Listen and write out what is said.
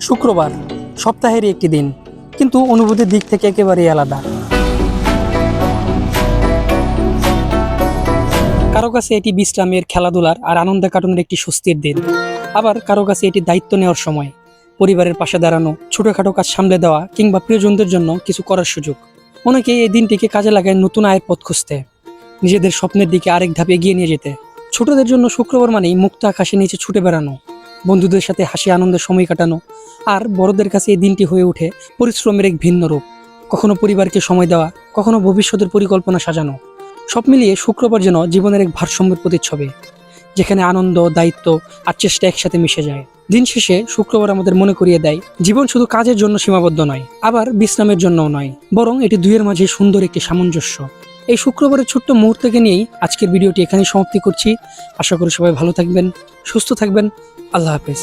শুক্রবার সপ্তাহেরই একটি দিন, কিন্তু অনুভূতির দিক থেকে একেবারেই আলাদা। কারো কাছে এটি বিশ্রামের, খেলাধুলার আর আনন্দে কাটানোর একটি স্বস্তির দিন, আবার কারো কাছে এটি দায়িত্ব নেওয়ার সময়, পরিবারের পাশে দাঁড়ানো, ছোটোখাটো কাজ সামলে দেওয়া কিংবা প্রিয়জনদের জন্য কিছু করার সুযোগ। অনেকেই এই দিনটিকে কাজে লাগায় নতুন আয়ের পথ খুঁজতে, নিজেদের স্বপ্নের দিকে আরেক ধাপ এগিয়ে নিয়ে যেতে। ছোটদের জন্য শুক্রবার মানেই মুক্ত আকাশের নিচে ছুটে বেড়ানো, বন্ধুদের সাথে হাসি আনন্দের সময় কাটানো। আর বড়দের কাছে এই দিনটি হয়ে ওঠে পরিশ্রমের এক ভিন্ন রূপ। কখনো পরিবারকে সময় দেওয়া, কখনো ভবিষ্যতের পরিকল্পনা সাজানো। সব মিলিয়ে শুক্রবার যেন জীবনের এক ভারসাম্যের প্রতিচ্ছবি, যেখানে আনন্দ, দায়িত্ব আর চেষ্টা একসাথে মিশে যায়। দিন শেষে শুক্রবার আমাদের মনে করিয়ে দেয়, জীবন শুধু কাজের জন্য সীমাবদ্ধ নয়, আবার বিশ্রামের জন্যও নয়, বরং এটি দুইয়ের মাঝে সুন্দর একটি সামঞ্জস্য। এই শুক্রবারের ছোট্ট মুহূর্তকে নিয়েই আজকের ভিডিওটি এখানেই সমাপ্তি করছি। আশা করি সবাই ভালো থাকবেন, সুস্থ থাকবেন। আল্লাহ হাফেজ।